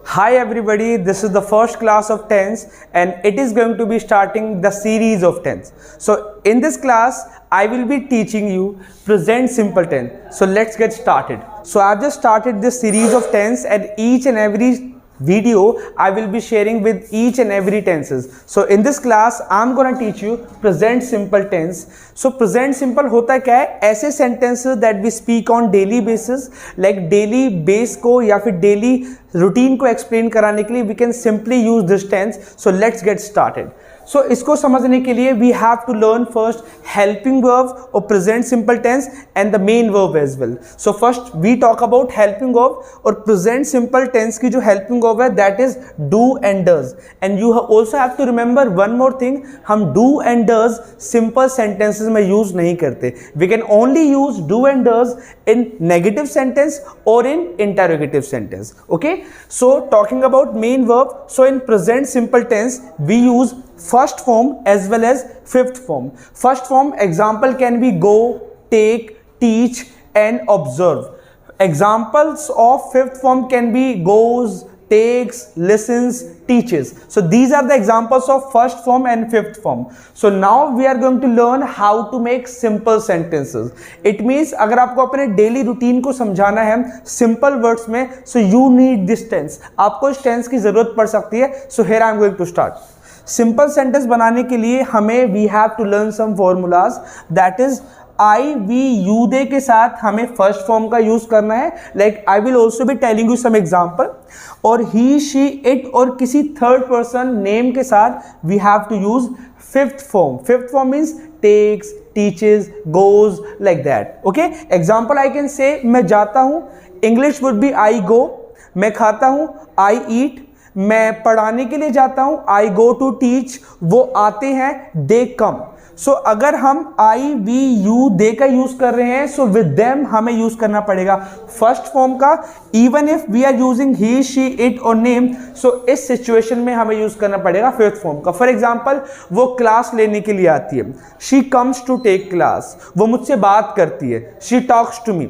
Hi everybody, this is the first class of tense and it is going to be starting the series of tense. So in this class, I will be teaching you present simple tense. So let's get started. So I've just started this series of tense and each and every video I will be sharing with each and every tenses. So in this class I'm gonna teach you present simple tense. So present simple होता क्या है, ऐसे sentences that we speak on daily basis, like daily base को या फिर daily routine को explain कराने के लिए we can simply use this tense. So let's get started. So इसको समझने के लिए we have to learn first helping verb or present simple tense and the main verb as well. So first we talk about helping verb और present simple tense की जो helping verb है that is do and does. And you also have to remember one more thing, हम do and does simple sentences में use नहीं करते. We can only use do and does in negative sentence or in interrogative sentence. Okay? So talking about main verb, so in present simple tense we use first form as well as fifth form. First form example can be go, take, teach and observe. Examples of fifth form can be goes, takes, listens, teaches. So these are the examples of first form and fifth form. So now we are going to learn how to make simple sentences. It means अगर आपको अपने daily routine को समझाना है simple words में, so you need this tense. आपको इस tense की जरूरत पड़ सकती है. So here I am going to start. Simple sentence बनाने के लिए हमें we have to learn some formulas, that is I we you they के साथ हमें फर्स्ट फॉर्म का यूज करना है. Like I will also be telling you some example. और ही शी इट और किसी थर्ड पर्सन नेम के साथ we have to use fifth form. Fifth form means takes, teaches, goes, like that. Okay, example I can say मैं जाता हूं, English would be I go. मैं खाता हूं, आई ईट. मैं पढ़ाने के लिए जाता हूं, आई गो टू टीच. वो आते हैं, दे कम. सो अगर हम आई वी यू दे का यूज कर रहे हैं, सो विद देम हमें यूज करना पड़ेगा फर्स्ट फॉर्म का. Even if we are using he she it और नेम, सो इस सिचुएशन में हमें यूज करना पड़ेगा फिफ्थ फॉर्म का. फॉर एग्जाम्पल, वो क्लास लेने के लिए आती है, she comes to take class. वो मुझसे बात करती है, शी टॉक्स टू मी.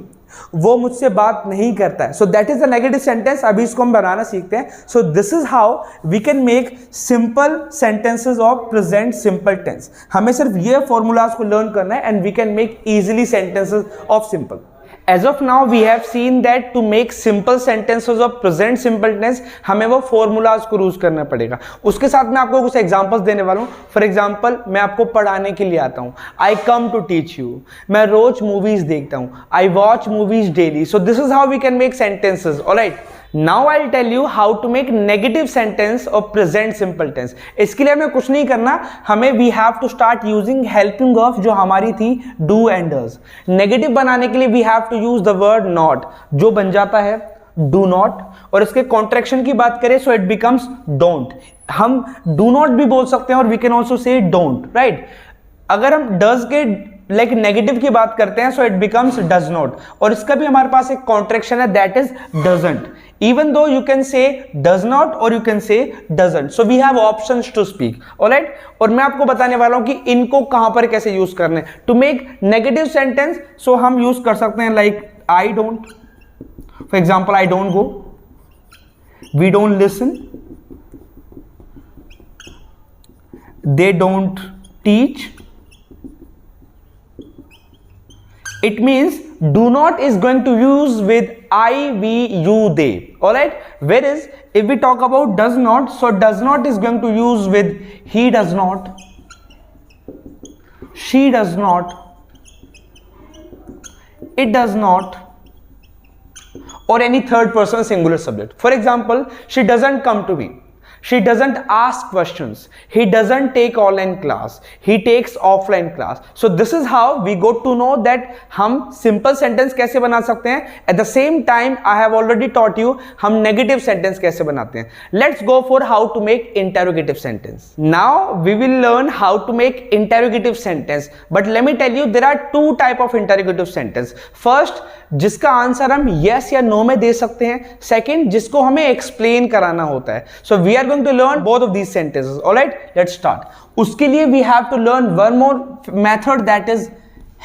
वो मुझसे बात नहीं करता है. So that is the negative sentence. अभी इसको हम बनाना सीखते हैं. So this is how we can make simple sentences of present simple tense. हमें सिर्फ ये फॉर्मूलाज को लर्न करना है and we can make easily sentences of simple. As of now we have seen that to make simple sentences of present simple tense हमें वो formulas को use करना पड़ेगा. उसके साथ मैं आपको कुछ एग्जांपल्स देने वाला हूँ. फॉर एग्जांपल, मैं आपको पढ़ाने के लिए आता हूँ, I come to teach you. मैं रोज मूवीज देखता हूँ, I watch movies daily. So this is how we can make sentences. Alright, now I tell you how to make negative sentence of present simple tense. इसके लिए हमें कुछ नहीं करना, हमें we have to start using helping verb जो हमारी थी डू एंड डज. नेगेटिव बनाने के लिए we have to use the word not, जो बन जाता है डू नॉट. और इसके कॉन्ट्रैक्शन की बात करें, सो इट बिकम्स डोंट. हम डू नॉट भी बोल सकते हैं और we can also say don't, right. अगर हम डज के लाइक नेगेटिव की बात करते हैं, सो इट बिकम्स डज नॉट. और इसका भी हमारे पास एक कॉन्ट्रैक्शन है, that is doesn't. Even though you can say does not or you can say doesn't. So we have options to speak. Alright? और मैं आपको बताने वाला हूं कि इनको कहां पर कैसे यूज करने. To make negative sentence, so हम यूज कर सकते हैं like I don't. For example, I don't go. We don't listen. They don't teach. It means do not is going to use with I, we, you, they. Alright? Whereas if we talk about does not, so does not is going to use with he does not, she does not, it does not, or any third person singular subject. For example, she doesn't come to me. She doesn't ask questions. He doesn't take online class. He takes offline class. So this is how we got to know that हम simple sentence कैसे बना सकते हैं. At the same time, I have already taught you हम negative sentence कैसे बनाते हैं. Let's go for how to make interrogative sentence. Now we will learn how to make interrogative sentence. But let me tell you, there are two type of interrogative sentence. First, जिसका answer हम yes या no में दे सकते हैं. Second, जिसको हमें explain कराना होता है. So we are going to learn both of these sentences. Alright, let's start. उसके लिए we have to learn one more method, that is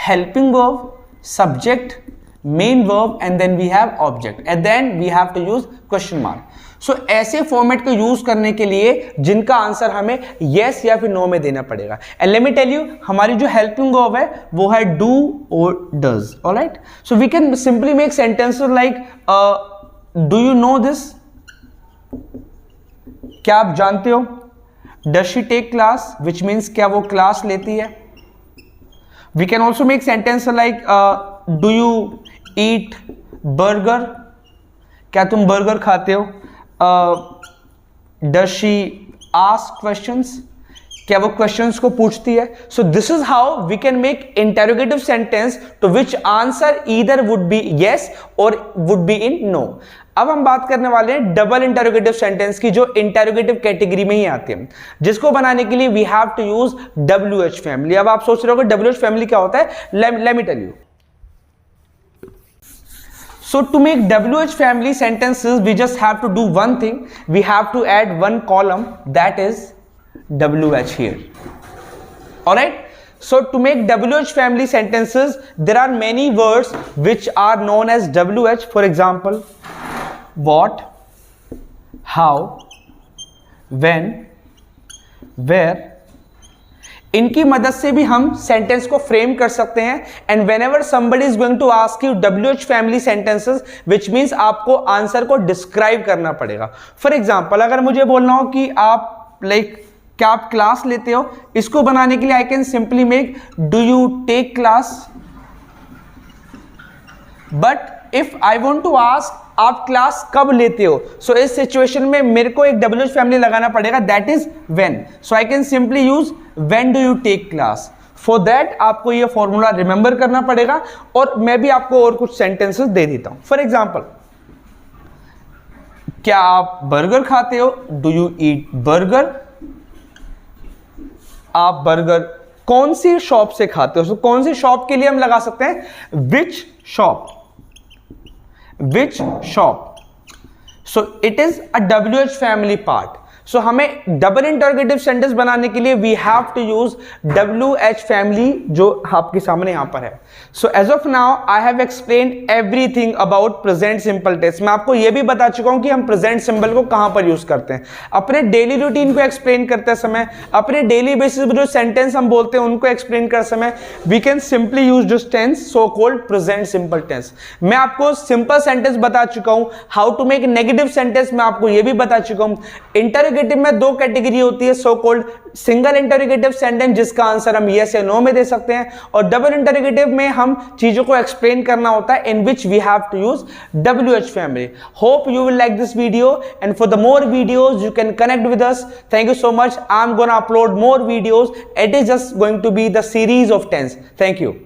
helping verb, subject, main verb, and then we have object, and then we have to use question mark. सो ऐसे format को use करने के लिए जिनका answer हमें yes या फिर no में देना पड़ेगा। And let me tell you, हमारी जो हेल्पिंग वर्ब है वो है डू और does. Alright, so we can simply make sentences like do you know this, क्या आप जानते हो? Does she take class, which means क्या वो क्लास लेती है? We can also make sentence like do you eat burger, क्या तुम बर्गर खाते हो? डज शी आस्क क्वेश्चंस, क्या वो क्वेश्चंस को पूछती है? So this is how we can make interrogative sentence to which answer either would be yes और वुड बी इन नो। अब हम बात करने वाले हैं डबल इंटेरोगेटिव सेंटेंस की, जो इंटेरोगेटिव कैटेगरी में ही आते हैं, जिसको बनाने के लिए we have to use WH family. अब आप सोच रहे हो कि WH फैमिली क्या होता है? Let me tell you. So to make WH family sentences, we just have to do one thing. We have to add one column, that is WH here. Alright? So to make WH family sentences, there are many words which are known as WH. For example, what, how, when, where. इनकी मदद से भी हम sentence को frame कर सकते हैं। And whenever somebody is going to ask you WH family sentences, which means आपको आंसर को डिस्क्राइब करना पड़ेगा। फॉर एग्जाम्पल, अगर मुझे बोलना हो कि आप क्या आप क्लास लेते हो, इसको बनाने के लिए I can simply make do you take class. But if I want to ask आप क्लास कब लेते हो, सो इस सिचुएशन में मेरे को एक WH फैमिली लगाना पड़ेगा, that is when. So I can simply use when do you take class. For that आपको ये फॉर्मूला रिमेंबर करना पड़ेगा, और मैं भी आपको और कुछ सेंटेंसेस दे देता हूं। फॉर एग्जाम्पल, क्या आप बर्गर खाते हो? Do you eat burger. आप बर्गर कौन सी शॉप से खाते हो? so, कौन सी शॉप के लिए हम लगा सकते हैं विच shop, which shop. So it is a WH family part. So हमें डबल इंटरोगेटिव सेंटेंस बनाने के लिए we have to use WH family, जो आपके सामने यहां पर है। So as of now I have explained everything about present simple tense. मैं आपको यह भी बता चुका हूं कि हम प्रेजेंट सिंपल को कहां पर यूज करते हैं। अपने डेली रूटीन को एक्सप्लेन करते समय, अपने डेली बेसिस पर जो सेंटेंस हम बोलते हैं उनको एक्सप्लेन करते समय, we can simply use this tense, so called present simple tense. मैं आपको सिंपल सेंटेंस बता चुका हूं, how to make negative sentence मैं आपको यह भी बता चुका हूं। इंटरोगेटिव में दो कैटेगरी होती है, so called single interrogative sentence जिसका आंसर हम यस या नो में दे सकते हैं, और डबल इंटरोगेटिव में हम चीजों को एक्सप्लेन करना होता है, in which we have to use WH family. Hope you will like this video, and for the more videos you can connect with us. Thank you so much. I am gonna upload more videos. It is just going to be the series of 10s. Thank you.